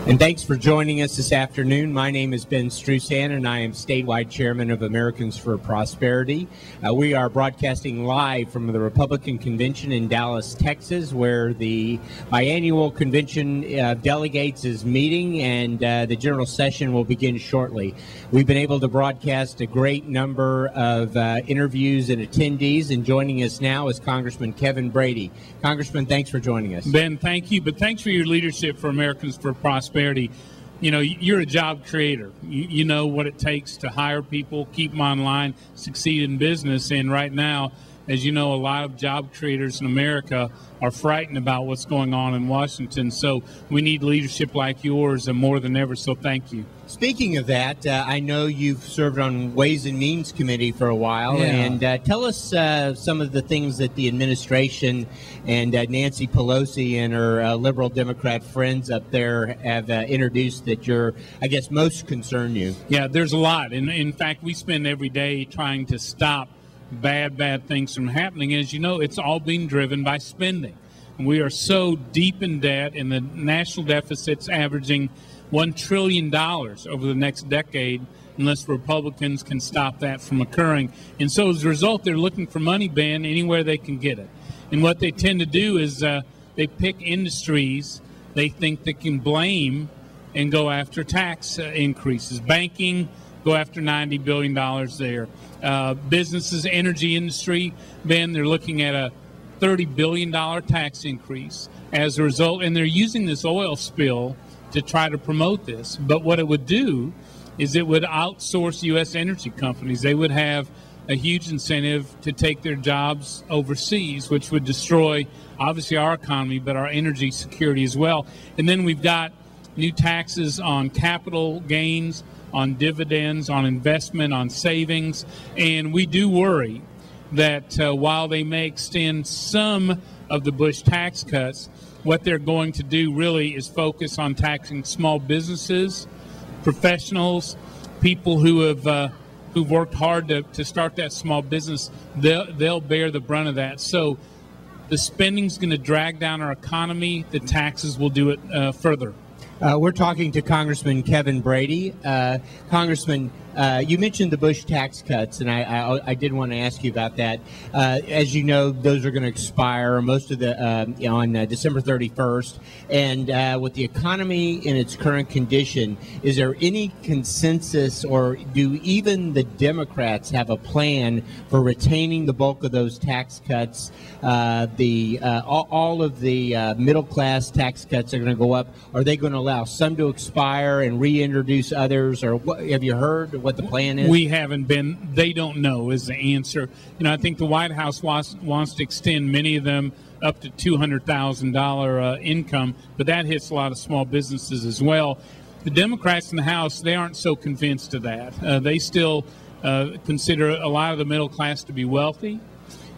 And thanks for joining us this afternoon. My name is Ben Strusan, and I am statewide chairman of Americans for Prosperity. We are broadcasting live from the Republican Convention in Dallas, Texas, where the biannual convention of delegates is meeting, and the general session will begin shortly. We've been able to broadcast a great number of interviews and attendees, and joining us now is Congressman Kevin Brady. Congressman, thanks for joining us. Ben, thank you, but thanks for your leadership for Americans for Prosperity. You know, you're a job creator. You know what it takes to hire people, keep them online, succeed in business. And right now, as you know, a lot of job creators in America are frightened about what's going on in Washington. So we need leadership like yours and more than ever. So thank you. Speaking of that, I know you've served on Ways and Means Committee for a while, and tell us some of the things that the administration and Nancy Pelosi and her liberal Democrat friends up there have introduced that you're, I guess, most concern you. Yeah, there's a lot. And in fact, we spend every day trying to stop bad things from happening. As you know, it's all being driven by spending. And we are so deep in debt, and the national deficit's averaging $1 trillion over the next decade unless Republicans can stop that from occurring. And so as a result, they're looking for money, Ben, anywhere they can get it. And what they tend to do is they pick industries they think they can blame and go after tax increases. Banking, go after $90 billion there. Businesses, energy industry, Ben, they're looking at a $30 billion tax increase as a result. And they're using this oil spill to try to promote this. But what it would do is it would outsource U.S. energy companies. They would have a huge incentive to take their jobs overseas, which would destroy, obviously, our economy, but our energy security as well. And then we've got new taxes on capital gains, on dividends, on investment, on savings. And we do worry that while they may extend some of the Bush tax cuts, what they're going to do really is focus on taxing small businesses, professionals, people who have who've worked hard to start that small business. They'll bear the brunt of that. So the spending's going to drag down our economy. The taxes will do it further. We're talking to Congressman Kevin Brady. Congressman, you mentioned the Bush tax cuts, and I did want to ask you about that. As you know, those are going to expire most of the on December 31st. And with the economy in its current condition, is there any consensus, or do even the Democrats have a plan for retaining the bulk of those tax cuts? All of the middle class tax cuts are going to go up. Are they going to allow some to expire and reintroduce others, or what, have you heard what the plan is? We haven't been. They don't know is the answer. You know, I think the White House wants to extend many of them up to $200,000 income, but that hits a lot of small businesses as well. The Democrats in the House, they aren't so convinced of that. They still consider a lot of the middle class to be wealthy,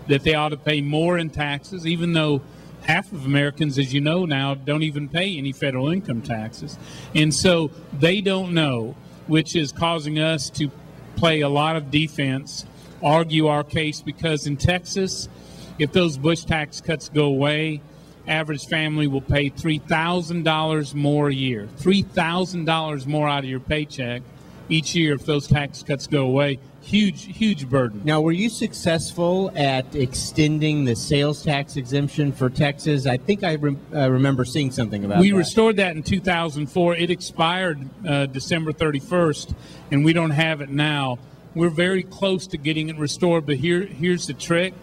that they ought to pay more in taxes, even though half of Americans, as you know now, don't even pay any federal income taxes. And so they don't know, which is causing us to play a lot of defense, argue our case, because in Texas, if those Bush tax cuts go away, average family will pay $3,000 more a year, $3,000 more out of your paycheck each year if those tax cuts go away. Huge burden. Now, were you successful at extending the sales tax exemption for Texas? I think I remember seeing something about that. We restored that in 2004. It expired December 31st, and we don't have it now. We're very close to getting it restored, but here's the trick.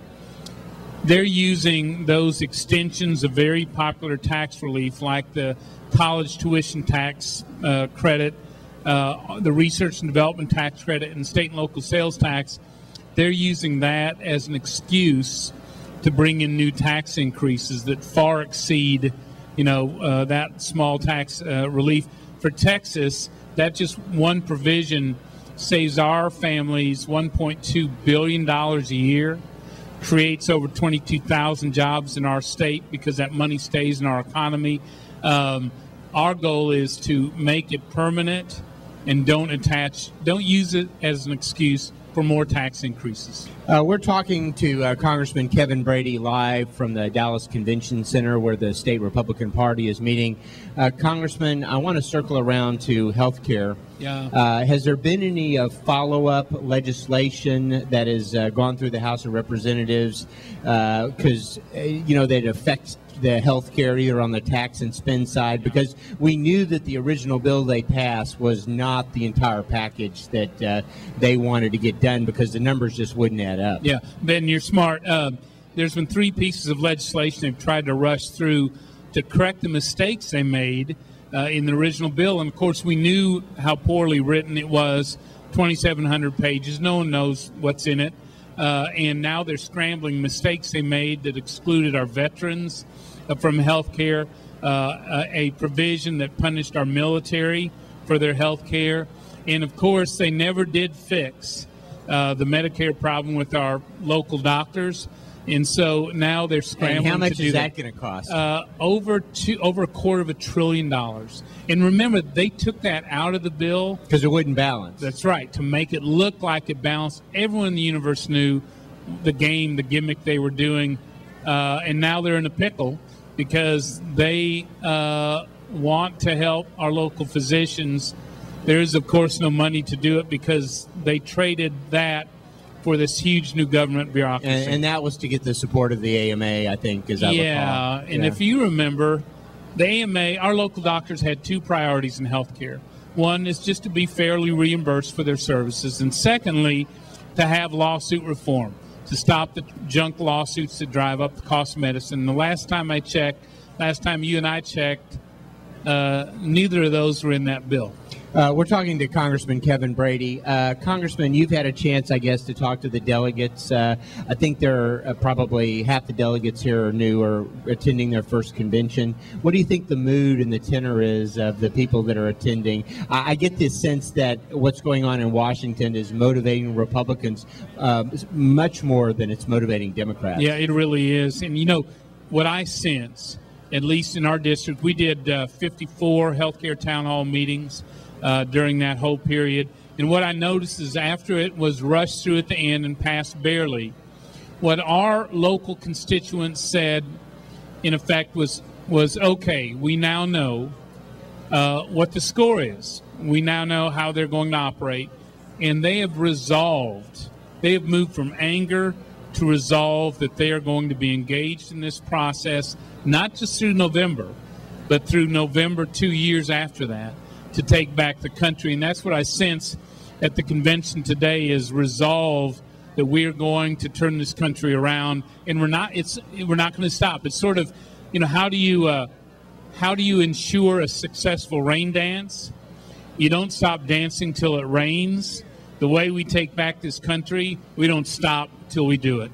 They're using those extensions of very popular tax relief, like the college tuition tax credit, the research and development tax credit, and state and local sales tax. They're using that as an excuse to bring in new tax increases that far exceed, that small tax relief. For Texas, that just one provision saves our families $1.2 billion a year, creates over 22,000 jobs in our state because that money stays in our economy. Our goal is to make it permanent and don't use it as an excuse for more tax increases. We're talking to Congressman Kevin Brady live from the Dallas Convention Center where the state Republican Party is meeting. Congressman, I want to circle around to health care. Yeah. Has there been any follow-up legislation that has gone through the House of Representatives? Because, that affects the health care either on the tax and spend side, because we knew that the original bill they passed was not the entire package that they wanted to get done because the numbers just wouldn't add up. Yeah, Ben, you're smart. There's been 3 pieces of legislation they've tried to rush through to correct the mistakes they made in the original bill. And, of course, we knew how poorly written it was, 2,700 pages. No one knows what's in it. And now they're scrambling mistakes they made that excluded our veterans from health care, a provision that punished our military for their health care. And, of course, they never did fix the Medicare problem with our local doctors. And so now they're scrambling. And how much to do is that going to cost? Over $250 billion. And remember, they took that out of the bill because it wouldn't balance. That's right, to make it look like it balanced. Everyone in the universe knew the game, the gimmick they were doing, and now they're in a pickle because they want to help our local physicians. There is, of course, no money to do it because they traded that for this huge new government bureaucracy. And that was to get the support of the AMA, I think, as I recall. Yeah, and if you remember, the AMA, our local doctors had 2 priorities in health care. One is just to be fairly reimbursed for their services, and secondly, to have lawsuit reform, to stop the junk lawsuits that drive up the cost of medicine. The last time I checked, last time you and I checked, neither of those were in that bill. We're talking to Congressman Kevin Brady. Congressman, you've had a chance, I guess, to talk to the delegates. I think there are probably half the delegates here are new or attending their first convention. What do you think the mood and the tenor is of the people that are attending? I get this sense that what's going on in Washington is motivating Republicans much more than it's motivating Democrats. Yeah, it really is. And, what I sense, at least in our district, we did 54 healthcare town hall meetings during that whole period. And what I noticed is after it was rushed through at the end and passed barely, what our local constituents said, in effect, was okay, we now know what the score is. We now know how they're going to operate. And they have resolved, they have moved from anger to resolve that they are going to be engaged in this process, not just through November, but through November 2 years after that, to take back the country. And that's what I sense at the convention today is resolve that we're going to turn this country around, and we're not going to stop. It's sort of, how do you ensure a successful rain dance? You don't stop dancing till it rains. The way we take back this country, we don't stop till we do it.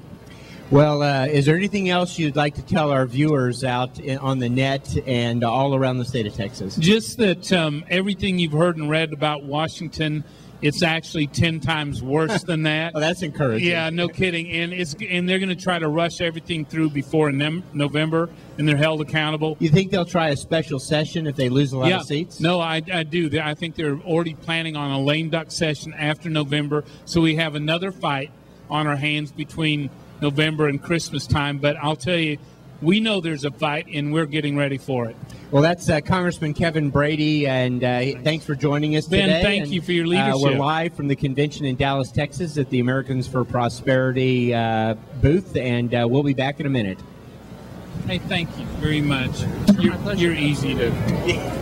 Well, is there anything else you'd like to tell our viewers out on the net and all around the state of Texas? Just that everything you've heard and read about Washington, it's actually 10 times worse than that. Oh, that's encouraging. Yeah, no kidding. And they're going to try to rush everything through before November, and they're held accountable. You think they'll try a special session if they lose a lot of seats? No, I do. I think they're already planning on a lame duck session after November, so we have another fight on our hands between November and Christmas time. But I'll tell you, we know there's a fight, and we're getting ready for it. Well, that's Congressman Kevin Brady, and thanks for joining us today. Ben, thank you for your leadership. We're live from the convention in Dallas, Texas at the Americans for Prosperity booth, and we'll be back in a minute. Hey, thank you very much. You're easy to...